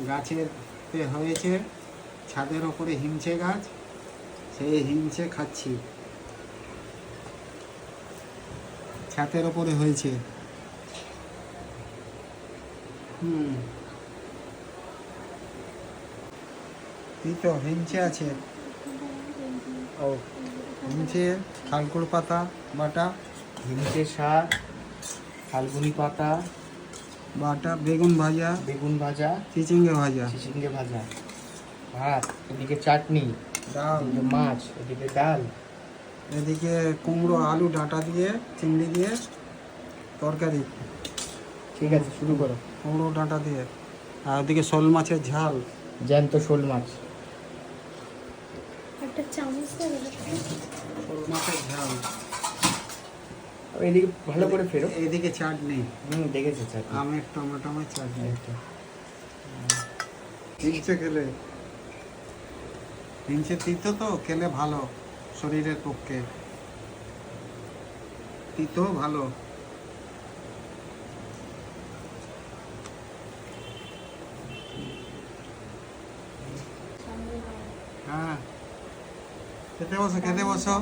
গাছেতে হয়েছে, ছাদের ওপরে হিমচে গাছ, সেই হিমচে খাচ্ছি। ছাদের ওপরে হয়েছে। এই তো হিমচে আছে। ও হিমচে, থালকুড় পাতা বাটা, হিমচে শাক, থালকুনি পাতা বাটা, বেগুন ভাজা, চিচিঙ্গে ভাজা, ভাত, এদিকে চাটনি, ডাল, এদিকে মাছ, এদিকে ডাল, এদিকে কুমড়ো আলু ডাঁটা দিয়ে চিংড়ি দিয়ে তরকারি। ঠিক আছে, শুরু করো। কুমড়ো ডাঁটা দিয়ে, আর ওদিকে শোল মাছের ঝাল, জ্যান্ত শোল মাছ। একটা চামচ দেবে? শোল মাছের ঝাল। এদিকে ভালো করে ফেরো। এদিকে চাটনি, দেখেছি চাটনি। আমের টমেটোমের চাটনি। হিংচে খেলে, হিংচে তিতো তো খেলে ভালো শরীরের পক্ষে, তিতো ভালো। হ্যাঁ, খেতে বসো, খেতে বসো।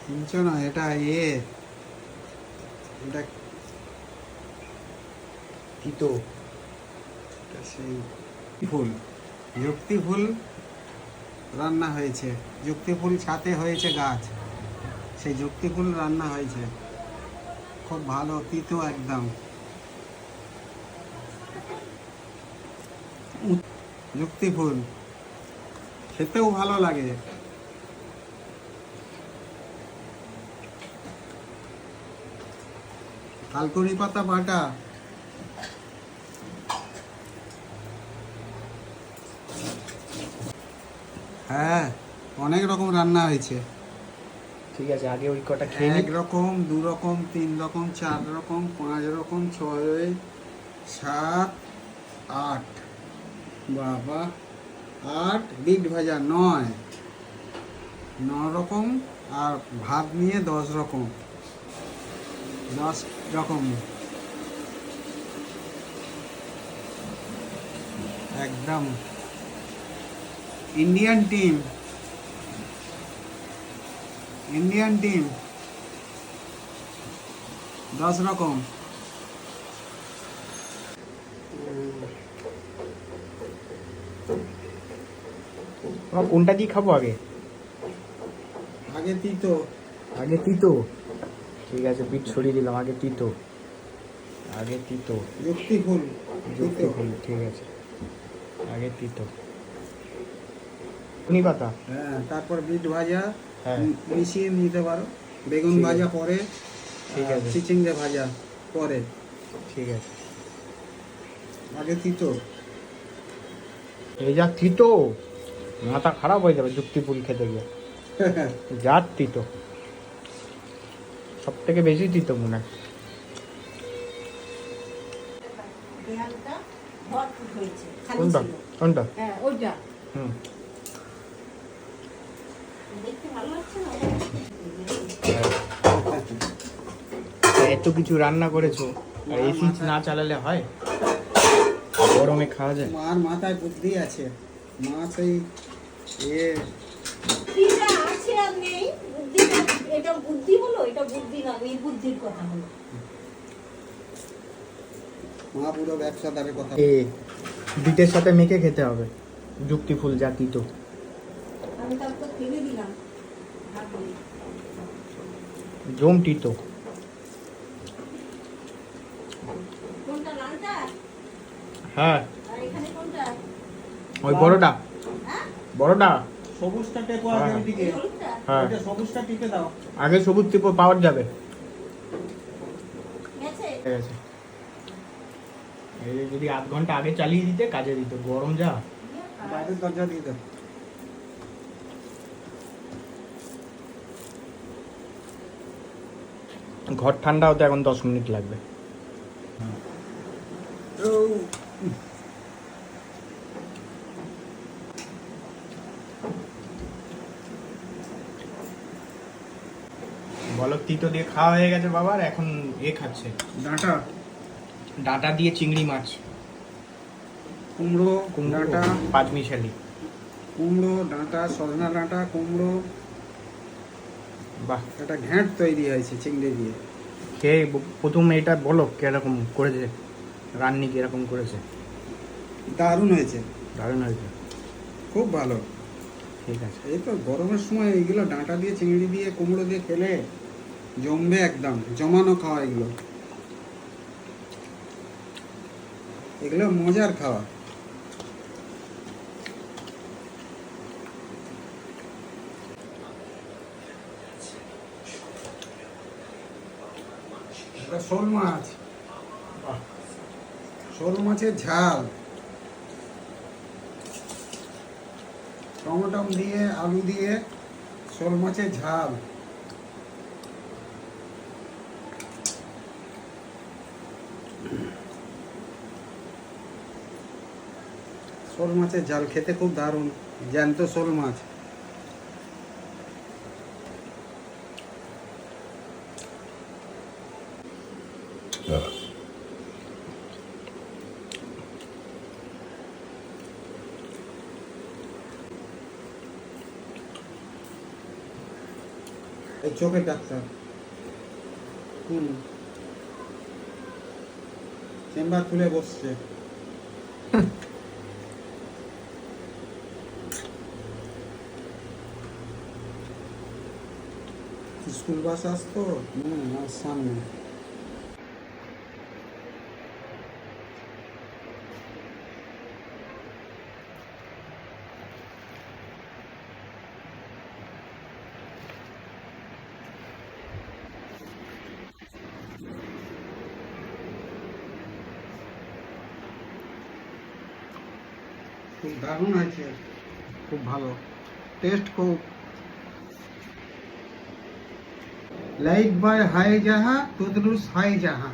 হিংচে না, এটা এটা তিতো। সেই ফুল, যুক্তি ফুল রান্না হয়েছে। যুক্তি ফুল ছাতে হয়েছে গাছ, সেই যুক্তি ফুল রান্না হয়েছে, খুব ভালো, তিতো একদম। যুক্তি ফুল খেতেও ভালো লাগে। থালকুনি পাতা বাটা, হ্যাঁ অনেক রকম রান্না হয়েছে। ঠিক আছে, আগে ওই কটা খেয়ে এক রকম, দু রকম, তিন রকম, চার রকম, 5 রকম, 6, 7, 8, বাবা 8, বিট ভাজা 9 রকম, আর ভাত নিয়ে 10 রকম, 10 রকম একদম। ইন্ডিয়ান টিম, ইন্ডিয়ান টিম 10 রকম। কোনটা দিয়ে খাবো আগে? আগে তিতো। আগে তিতো, ঠিক আছে, বিট ছড়িয়ে দিলাম। আগে তিতো, আগে তিতো। যুক্তি ফুল, যুক্তি ফুল, ঠিক আছে, আগে তিতো। ধনি পাতা, হ্যাঁ, তারপর বিট ভাজা, হ্যাঁ মিশিয়ে নিতে পারো। বেগুন ঠিক ভাজা আছে। পরে, ঠিক আছে। চিচিঙ্গে ভাজা পরে। ঠিক আছে। আগে তিতো। এই যা তিতো, মাথা খারাপ হয়ে যাবে যুক্তি ফুল খেতে গিয়ে। যা তিতো, সব থেকে বেশি তিতো মনে হয়। কোনটা কোনটা? ওইটা হুম, দেখতে ভালো লাগছে না? এত কিছু রান্না করেছো, আর এসি না চালালে হয়? গরমে খাওয়া যায়? মার মাথায় বুদ্ধি আছে, মা সেই বুদ্ধিটা আছে আর নেই, বুদ্ধিটা, এটা বুদ্ধি হলো, এটা বুদ্ধি না, এই বুদ্ধির কথা হলো। মা পুরো ব্যবসাদারের কথা। বিটের সাথে মেখে খেতে হবে যুক্তি ফুল, যা তিতো। আমি তারপর ফেলে দিলাম। জম তিতো। কোনটা, লালটা? হ্যাঁ, আর এখানে কোনটা? ওই বড়টা, হ্যাঁ, বড়টা। সবুজটা টেপো আগে আগে ওইদিকে, এই হলুদটা? হ্যাঁ, ওইটা সবুজটা টিপে দাও। আগে সবুজ টিপো, পাওয়ার যাবে। গেছে? ঠিক আছে, এই যদি আধ ঘন্টা আগে চালিয়ে দিতে কাজে দিত, গরম যা। বাইরের দরজা দিয়ে দাও। ঘর ঠান্ডা হতে এখন 10 মিনিট লাগবে। বলো, তিতো দিয়ে খাওয়া হয়ে গেছে বাবার, এখন এ খাচ্ছে ডাঁটা, ডাঁটা দিয়ে চিংড়ি মাছ, কুমড়ো, কুমড়ো, ডাঁটা, পাঁচমিশালি। কুমড়ো, ডাঁটা, সজনা ডাঁটা, কুমড়ো, বাহ, একটা ঘ্যাঁট তৈরি হয়েছে চিংড়ি দিয়ে। খেয়ে প্রথম এটা বলো কিরকম করেছে, রান্নি কিরকম করেছে? দারুণ হয়েছে, দারুণ হয়েছে, খুব ভালো। ঠিক আছে। এই তো গরমের সময় এইগুলো ডাঁটা দিয়ে, চিংড়ি দিয়ে, কুমড়ো দিয়ে খেলে জমবে একদম, জমানো খাওয়া এগুলো, এগুলো মজার খাওয়া। এটা শোল মাছ, বাহ, শোল মাছের ঝাল, টমেটো দিয়ে, আলু দিয়ে শোল মাছের ঝাল। শোল মাছের ঝাল খেতে খুব দারুণ, জ্যান্ত শোল মাছ। এই চোখের ডাক্তার, চেম্বার খুলে বসছে। স্কুল বাস আসতো আমার সামনে। খুব দারুণ হয়েছে, খুব ভালো টেস্ট, খুব লাইক বাই হাই জাহা তুদরুস হাই জাহা।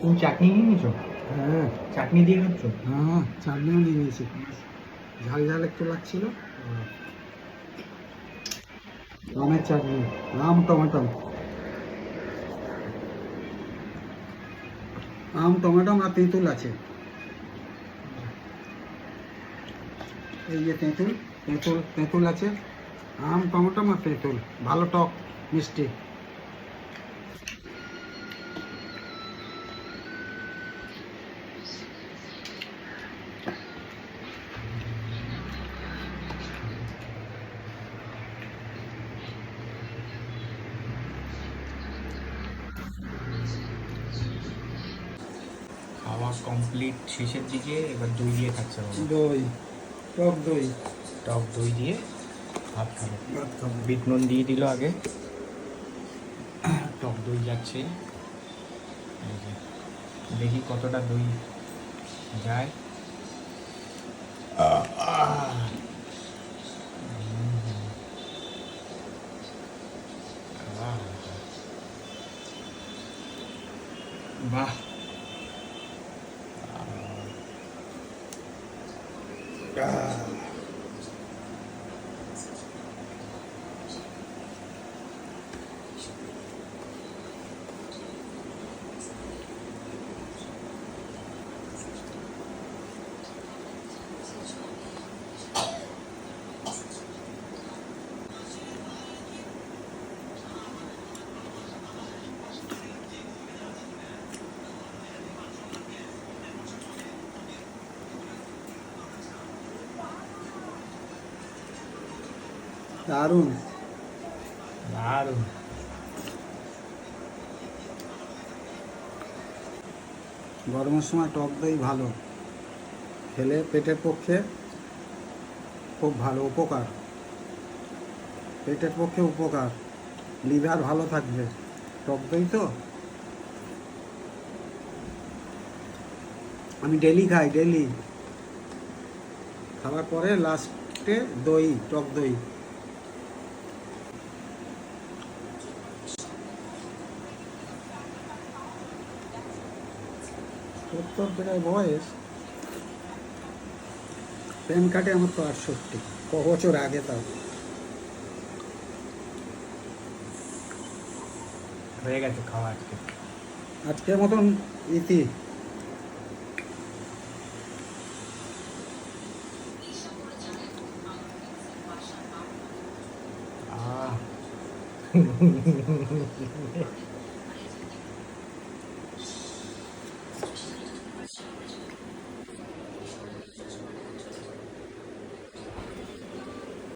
তুমি চাটনি নিয়ে নিয়েছো? হ্যাঁ চাটনি দিয়ে খাচ্ছ? হ্যাঁ, চাটনিও নিয়ে নিয়েছি, ঝাল ঝাল একটু লাগছিল। আমের চাটনি, আম টমেটো, আম টমেটো আর তেঁতুল আছে। এই যে তেঁতুল, তেঁতুল তেঁতুল আছে, আম টমেটো আর তেঁতুল, ভালো টক মিষ্টি। খাওয়া কমপ্লিট শেষের দিকে, এবার দই দিয়ে খাচ্ছে বাবা। দই, টক দই, টক দই দিয়ে ভাত খাবে। ভাত খাবো। বিট নুন দিয়ে দিল আগে, টক দই যাচ্ছে। এই যে, দেখি কতটা দই যায়। বাহ, দারুণ। দারুণ। গরমের সময় টক দই ভালো, খেলে পেটের পক্ষে খুব ভালো, উপকার, পেটের পক্ষে উপকার, লিভার ভালো থাকবে, টক দই তো। আমি ডেলি খাই, ডেলি খাওয়ার পরে লাস্টে দই, টক দই। সত্তর প্রায় বয়স, প্যান কার্ডে আমার তো 68, ক বছর আগে তাও। হয়ে গেছে খাওয়া আজকে। আজকের মতন ইতি। আহ